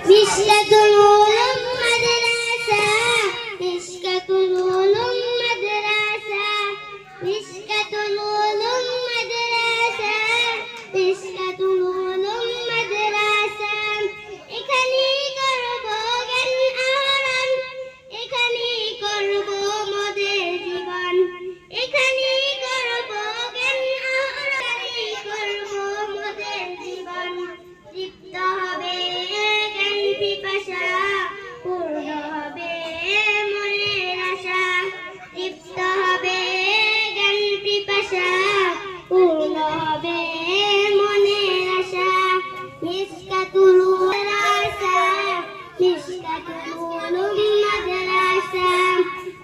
মিশকাতুল উলুম মাদ্রাসা, মিশকাতুল উলুম মাদ্রাসা, মিশকাতুল উলুম মাদ্রাসা, মিশকাতুল উলুম মাদ্রাসা। এখানেই করব জ্ঞান আহরণ, এখানেই করব মোদের জীবন, এখানেই করব জ্ঞান আহরণ, এখানেই করব মোদের জীবন। তৃপ্ত হবে জ্ঞান পিপাসা, পূর্ণ হবে মনের আশা। তৃপ্ত হবে জ্ঞান পিপাসা, পূর্ণ হবে মনের আশা। মিশকাতুল মাদ্রাসা, মিশকাতুল উলুম মাদ্রাসা,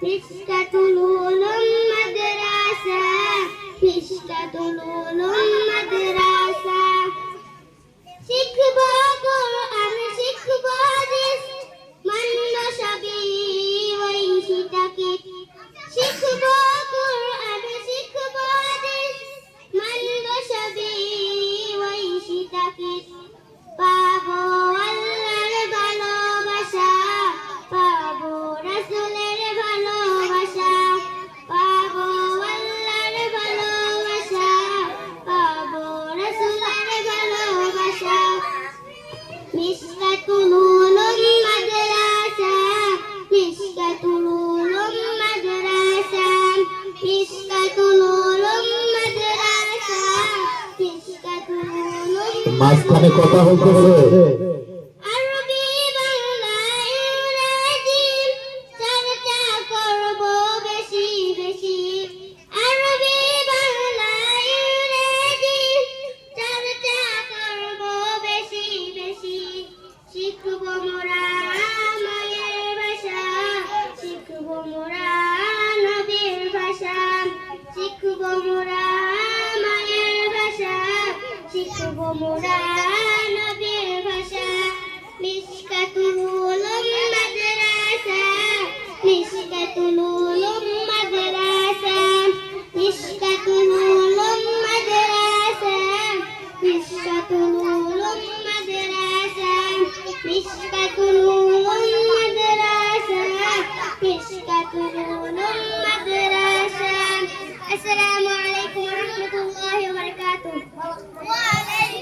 মিশকাতুল উলুম মাদ্রাসা, মিশকাতুল উলুম মাদ্রাসা। শিখব কোরআন, শিখব হাদিস, মানব সবই ওই সীতাকে। শিখব কোরআন, শিখব হাদিস, মানব সবই ওই সীতাকে। পাবো আল্লাহর ভালোবাসা, পাবো রাসূলের ভালোবাসা, পাবো আল্লাহর ভালোবাসা, পাবো রাসূলের ভালোবাসা। মিশকাতুল উলুম মাদ্রাসা, মিশকাতুল উলুম মাদ্রাসা, মিশকাতুল উলুম মাদ্রাসা, মিশকাতুল উলুম। মাঝখানে কথা হইতেছে।